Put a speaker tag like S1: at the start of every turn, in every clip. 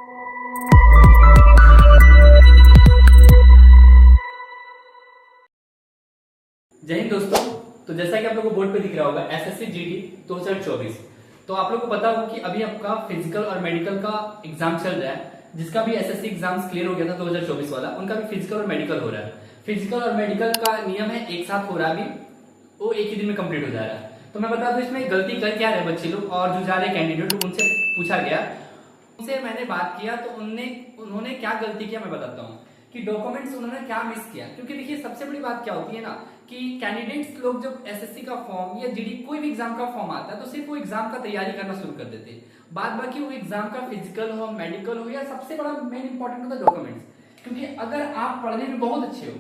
S1: जय हिंद दोस्तों। तो जैसा कि आप लोगों को बोर्ड पे दिख रहा होगा एसएससी जीडी 2024। तो आप लोगों को पता होगा कि अभी आपका फिजिकल और मेडिकल का एग्जाम चल रहा है, जिसका भी एसएससी एग्जाम्स क्लियर हो गया था 2024 वाला, उनका भी फिजिकल और मेडिकल हो रहा है। फिजिकल और मेडिकल का नियम है एक साथ हो रहा है, अभी वो एक ही दिन में कंप्लीट हो जा रहा है। तो मैं बता दूं इसमें गलती कर क्या रहे बच्चे लोग और जो जा रहे कैंडिडेट, उनसे पूछा गया, उनसे मैंने बात किया तो उन्होंने क्या गलती किया मैं बताता हूँ कि डॉक्यूमेंट्स उन्होंने क्या मिस किया। क्योंकि देखिए सबसे बड़ी बात क्या होती है ना कि कैंडिडेट्स लोग जब एसएससी का फॉर्म या जीडी कोई भी एग्जाम का फॉर्म आता है तो सिर्फ वो एग्जाम का तैयारी करना शुरू कर देते हैं। बाद बाकी वो एग्जाम का फिजिकल हो, मेडिकल हो, या सबसे बड़ा मेन इंपॉर्टेंट होता है डॉक्यूमेंट्स। क्योंकि अगर आप पढ़ने में बहुत अच्छे हो,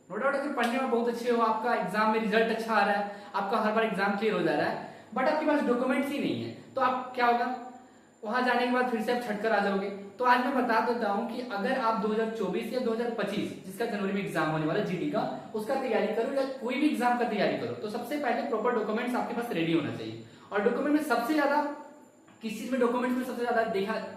S1: नो डाउट, अगर पढ़ने में बहुत अच्छे हो, आपका एग्जाम में रिजल्ट अच्छा आ रहा है, आपका हर बार एग्जाम क्लियर हो जा रहा है, बट आपके पास डॉक्यूमेंट्स ही नहीं है, तो आप क्या होगा, वहां जाने के बाद फिर से आप छटकर आ जाओगे। तो आज मैं बता देता हूं कि अगर आप 2024 या 2025 जिसका जनवरी में एग्जाम होने वाला जीडी का, उसका तैयारी करो या कोई भी एग्जाम का तैयारी करो, तो सबसे पहले प्रॉपर डॉक्यूमेंट्स आपके पास रेडी होना चाहिए। और डॉक्यूमेंट में सबसे ज्यादा किस चीज में डॉक्यूमेंट्स में सबसे ज्यादा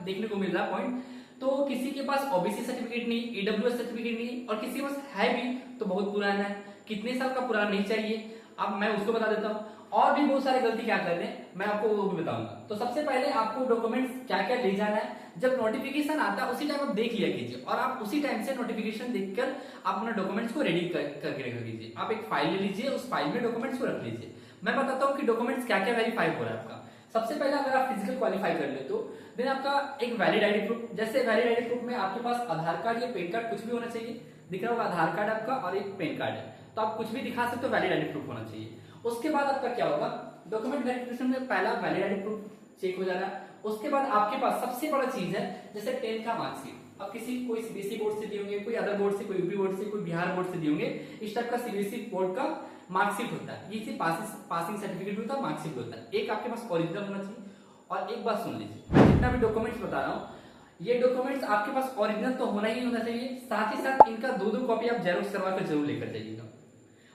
S1: देखने को मिल रहा पॉइंट, तो किसी के पास ओबीसी सर्टिफिकेट नहीं, ईडब्ल्यूएस सर्टिफिकेट नहीं, और किसी के पास है भी तो बहुत पुराना है, कितने साल का पुराना नहीं चाहिए। अब मैं उसको बता देता हूँ, और भी बहुत सारे गलती क्या कर रहे हैं मैं आपको वो भी बताऊंगा। तो सबसे पहले आपको डॉक्यूमेंट्स क्या क्या ले जाना है, जब नोटिफिकेशन आता है उसी टाइम आप देख लिया कीजिए, और आप उसी टाइम से नोटिफिकेशन देखकर आप अपने डॉक्यूमेंट्स को रेडी करके रख लीजिए। आप एक फाइल ले लीजिए, उस फाइल में डॉक्यूमेंट्स को रख लीजिए। मैं बताता हूँ कि डॉक्यूमेंट्स क्या क्या वेरीफाई हो रहा है आपका। सबसे पहले अगर आप फिजिकल क्वालिफाई कर लेते हो, देन आपका एक वैलिड आईडी प्रूफ, जैसे वैलिड आईडी प्रूफ में आपके पास आधार कार्ड या पैन कार्ड कुछ भी होना चाहिए। दिख रहा होगा आधार कार्ड आपका और एक पैन कार्ड है, तो आप कुछ भी दिखा सकते हो, वैलिड आईडी प्रूफ होना चाहिए। उसके बाद आपका क्या होगा, डॉक्यूमेंट वेरिफिकेशन में पहला वैलिड आईडी प्रूफ चेक हो जा रहा है। उसके बाद आपके पास सबसे बड़ा चीज है जैसे 10th का मार्कशीट। अब किसी कोई सीबीएसई बोर्ड से दिए होंगे, कोई अदर बोर्ड से, कोई यूपी बोर्ड से, कोई बिहार बोर्ड से दिए होंगे, इस टाइप का सीबीएसई बोर्ड का मार्कशीट होता है। ये सिर्फ पासिंग सर्टिफिकेट होता है, मार्कशीट होता है। एक आपके पास ओरिजिनल होना चाहिए। और एक बात सुन लीजिए, जितना भी डॉक्यूमेंट्स बता रहा हूँ, ये डॉक्यूमेंट्स आपके पास ओरिजिनल तो होना ही होना चाहिए, साथ ही साथ इनका दो कॉपी आप जेरोक्स करवा कर जरूर लेकर जाइएगा।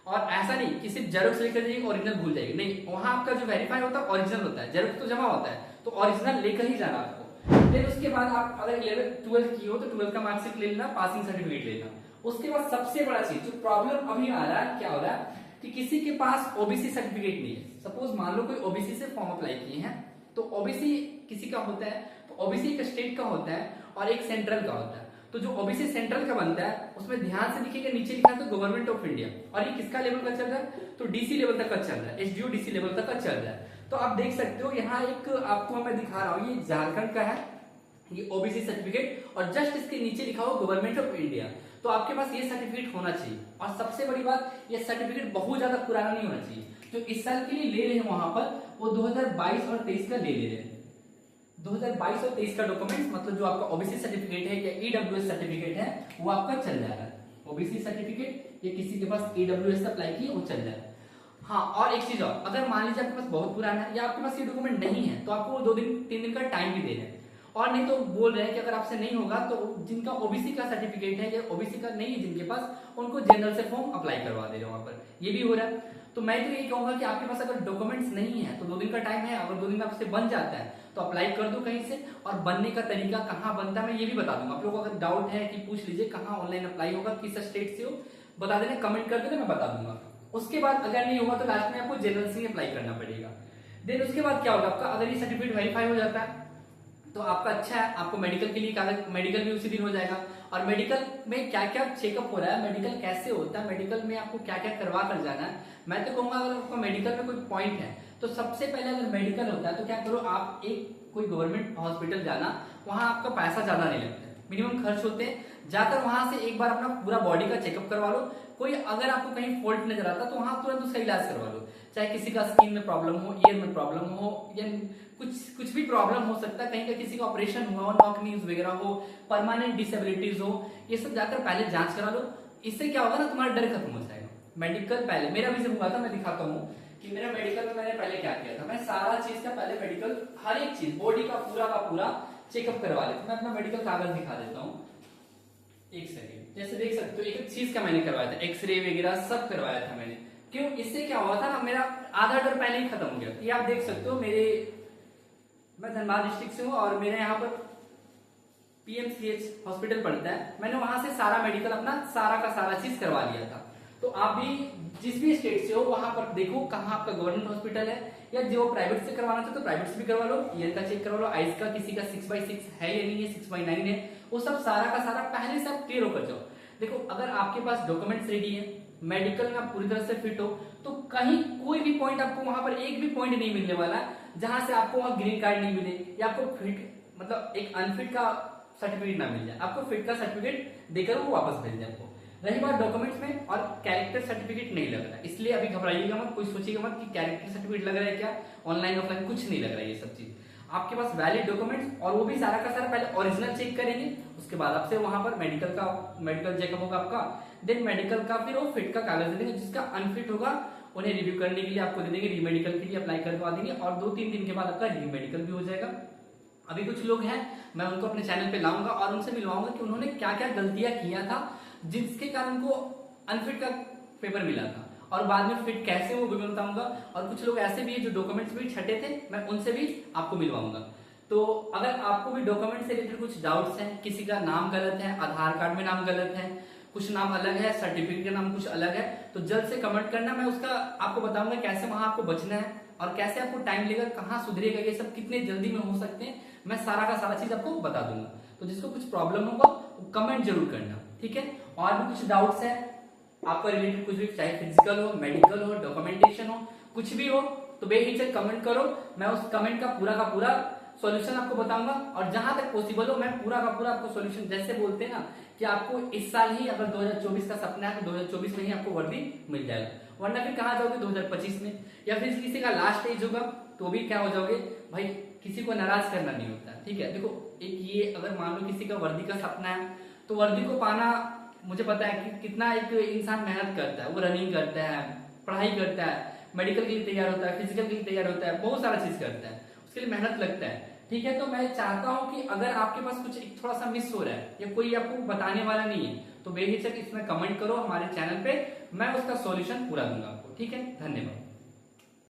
S1: और ऐसा नहीं कि सिर्फ जेरोक्स लेकर जाइए ओरिजिनल भूल जाएगी, नहीं, वहां आपका जो वेरीफाई होता है ओरिजिनल होता है, जेरोक्स तो जमा होता है, तो ओरिजिनल लेकर ही जाना आपको। फिर उसके बाद आप अगर 11th 12th की हो तो 12th का मार्कशीट ले लेना, पासिंग सर्टिफिकेट लेना। उसके बाद सबसे बड़ा चीज जो प्रॉब्लम अभी आ रहा है, क्या हो रहा है कि किसी के पास ओबीसी सर्टिफिकेट नहीं है। सपोज मान लो कोई ओबीसी से फॉर्म अप्लाई किए हैं, तो ओबीसी किसी का होता है, तो ओबीसी एक स्टेट का होता है और एक सेंट्रल का होता है। तो जो ओबीसी सेंट्रल का बनता है उसमें ध्यान से दिखेगा, नीचे लिखा है तो गवर्नमेंट ऑफ इंडिया, और ये किसका लेवल का चल रहा है, तो डीसी लेवल तक का चल रहा है, एसडीओ डीसी लेवल तक का चल रहा है। तो आप देख सकते हो यहाँ एक आपको मैं दिखा रहा हूँ, ये झारखंड का है, ये ओबीसी सर्टिफिकेट, और जस्ट इसके नीचे लिखा हुआ गवर्नमेंट ऑफ इंडिया। तो आपके पास ये सर्टिफिकेट होना चाहिए। और सबसे बड़ी बात, ये सर्टिफिकेट बहुत ज्यादा पुराना नहीं होना चाहिए। जो इस साल के लिए ले रहे हैं वहां पर, वो 2022 और 23 का ले रहे हैं। 2022 और 23 का डॉक्यूमेंट्स, मतलब जो आपका ओबीसी सर्टिफिकेट है या ईडब्ल्यूएस सर्टिफिकेट है, वो आपका चल जाएगा। ओबीसी सर्टिफिकेट या किसी के पास ईडब्ल्यूएस अप्लाई किए, वो चल जाएगा। हाँ, और एक चीज और, अगर मान लीजिए आपके पास बहुत पुराना है या आपके पास ये डॉक्यूमेंट नहीं है, तो आपको 2-3 दिन का टाइम भी दे रहे हैं। और नहीं तो बोल रहे हैं कि अगर आपसे नहीं होगा तो जिनका ओबीसी का सर्टिफिकेट है या ओबीसी का नहीं है जिनके पास, उनको जनरल से फॉर्म अप्लाई करवा दे रहे हो वहां पर, ये भी हो रहा है। तो मैं तो ये कहूंगा कि आपके पास अगर डॉक्यूमेंट्स नहीं है तो 2 दिन का टाइम है, अगर 2 दिन में आपसे बन जाता है तो अप्लाई कर दो कहीं से। और बनने का तरीका कहाँ बनता है मैं ये भी बता दूंगा। आप लोगों को अगर डाउट है कि पूछ लीजिए कहाँ ऑनलाइन अप्लाई होगा, किस स्टेट से हो, बता देना, कमेंट कर देना, मैं बता दूंगा। उसके बाद अगर नहीं होगा तो लास्ट में आपको जनरल से ही अप्लाई करना पड़ेगा। देन उसके बाद क्या होगा आपका, अगर ये सर्टिफिकेट वेरीफाई हो जाता है तो आपका अच्छा है, आपको मेडिकल के लिए कागज, मेडिकल भी उसी दिन हो जाएगा। और मेडिकल में क्या क्या चेकअप हो रहा है, मेडिकल कैसे होता है, मेडिकल में आपको क्या क्या करवा कर जाना है, मैं तो कहूंगा अगर आपका मेडिकल में कोई पॉइंट है तो सबसे पहले अगर मेडिकल होता है तो क्या करो, आप एक कोई गवर्नमेंट हॉस्पिटल जाना, वहां आपका पैसा ज्यादा नहीं लगता है, मिनिमम खर्च होते हैं, जाकर वहां से एक बार अपना पूरा बॉडी का चेकअप करवा लो। कोई अगर आपको कहीं फॉल्ट नजर आता तो वहां तुरंत उसका इलाज करवा लो, चाहे किसी का स्किन में प्रॉब्लम हो, ईयर में प्रॉब्लम हो, या कुछ भी प्रॉब्लम हो सकता है, कहीं का किसी का ऑपरेशन हुआ हो, नॉक न्यूज वगैरह हो, परमानेंट डिसेबिलिटीज हो, ये सब जाकर पहले जांच करा लो। इससे क्या होगा ना, तुम्हारा डर खत्म हो जाएगा। मेडिकल पहले, मेरा भी जब हुआ था, मैं दिखाता हूँ कि मेरा मेडिकल में मैंने पहले क्या किया था। मैं सारा चीज का पहले मेडिकल, हर एक चीज बॉडी का पूरा चेकअप करवा लेता। मैं अपना मेडिकल कागज दिखा देता हूँ, एक सेकेंड। जैसे देख सकते हो एक एक चीज का मैंने करवाया था, एक्सरे वगैरह सब करवाया था मैंने। क्यों, इससे क्या हुआ था ना, मेरा आधा डर पहले ही खत्म हो गया। ये आप देख सकते हो, मैं धनबाद डिस्ट्रिक्ट से हूँ और मेरे यहाँ पर पीएमसीएच हॉस्पिटल पड़ता है, मैंने वहां से सारा मेडिकल अपना सारा का सारा चीज करवा लिया था। तो आप भी जिस भी स्टेट से हो वहां पर देखो कहाँ आपका गवर्नमेंट हॉस्पिटल है, या जो प्राइवेट से करवाना चाहो तो प्राइवेट से भी करवा लो, ईयर का चेक करवा लो, आइस का किसी का 6/6 है या नहीं है, 6/9 है, वो सब सारा का सारा पहले से आप क्लियर होकर जाओ। देखो अगर आपके पास डॉक्यूमेंट्स रेडी है, मेडिकल में आप पूरी तरह से फिट हो, तो कहीं कोई भी पॉइंट आपको वहां पर एक भी पॉइंट नहीं मिलने वाला है जहां से आपको वहां ग्रीन कार्ड नहीं मिले, या आपको फिट मतलब एक अनफिट का सर्टिफिकेट ना मिल जाए, आपको फिट का सर्टिफिकेट देकर वो वापस भेज दे आपको। रही बात डॉक्यूमेंट्स में, और कैरेक्टर सर्टिफिकेट नहीं लग रहा है, इसलिए अभी घबराइएगा मत, कोई सोचिएगा मत कि कैरेक्टर सर्टिफिकेट लग रहा है क्या, ऑनलाइन ऑफलाइन कुछ नहीं लग रहा है। ये सब चीज आपके पास वैलिड डॉक्यूमेंट्स, और वो भी सारा का सारा पहले ओरिजिनल चेक करेंगे, उसके बाद आपसे वहां पर मेडिकल चेकअप होगा आपका, देन मेडिकल का फिर वो फिट का कागज दे देंगे, जिसका अनफिट होगा उन्हें रिव्यू करने के लिए आपको दे देंगे, रीमेडिकल के लिए अप्लाई करवा देंगे, और 2-3 दिन के बाद आपका रीमेडिकल भी हो जाएगा। अभी कुछ लोग हैं, मैं उनको अपने चैनल पे लाऊंगा और उनसे मिलवाऊंगा कि उन्होंने क्या क्या गलतियां किया था जिसके कारण उनको अनफिट का पेपर मिला था, और बाद में फिट कैसे वो भी बताऊंगा। और कुछ लोग ऐसे भी है जो डॉक्यूमेंट्स भी छठे थे, मैं उनसे भी आपको मिलवाऊंगा। तो अगर आपको भी डॉक्यूमेंट से रिलेटेड कुछ डाउट्स हैं, किसी का नाम गलत है, आधार कार्ड में नाम गलत है, कुछ नाम अलग है, सर्टिफिकेट का नाम कुछ अलग है, तो जल्द से कमेंट करना, मैं उसका आपको बताऊंगा कैसे वहां आपको बचना है, और कैसे आपको टाइम लेगा, कहाँ सुधरेगा, ये सब कितने जल्दी में हो सकते हैं, मैं सारा का सारा चीज आपको बता दूंगा। तो जिसको कुछ प्रॉब्लम होगा वो कमेंट जरूर करना, ठीक है। और भी कुछ डाउट्स है आपका रिलेटेड, कुछ भी, चाहे फिजिकल हो, मेडिकल हो, डॉक्यूमेंटेशन हो, कुछ भी हो, तो बेहिचक कमेंट करो, मैं उस कमेंट का पूरा सॉल्यूशन आपको बताऊंगा। और जहां तक पॉसिबल हो मैं पूरा का पूरा आपको सॉल्यूशन, जैसे बोलते हैं ना कि आपको इस साल ही, अगर 2024 का सपना है तो 2024 में ही आपको वर्दी मिल जाएगा, वरना फिर कहाँ जाओगे 2025 में, या फिर किसी का लास्ट एज होगा तो भी क्या हो जाओगे भाई, किसी को नाराज करना नहीं होता, ठीक है। देखो एक ये, अगर मान लो किसी का वर्दी का सपना है, तो वर्दी को पाना, मुझे पता है कि कितना एक इंसान मेहनत करता है, वो रनिंग करता है, पढ़ाई करता है, मेडिकल के लिए तैयार होता है, फिजिकल के लिए तैयार होता है, बहुत सारा चीज करता है, उसके लिए मेहनत लगता है, ठीक है। तो मैं चाहता हूं कि अगर आपके पास कुछ थोड़ा सा मिस हो रहा है, या कोई आपको बताने वाला नहीं है, तो बेहिचक इसमें कमेंट करो हमारे चैनल पे, मैं उसका सॉल्यूशन पूरा दूंगा आपको, ठीक है। धन्यवाद।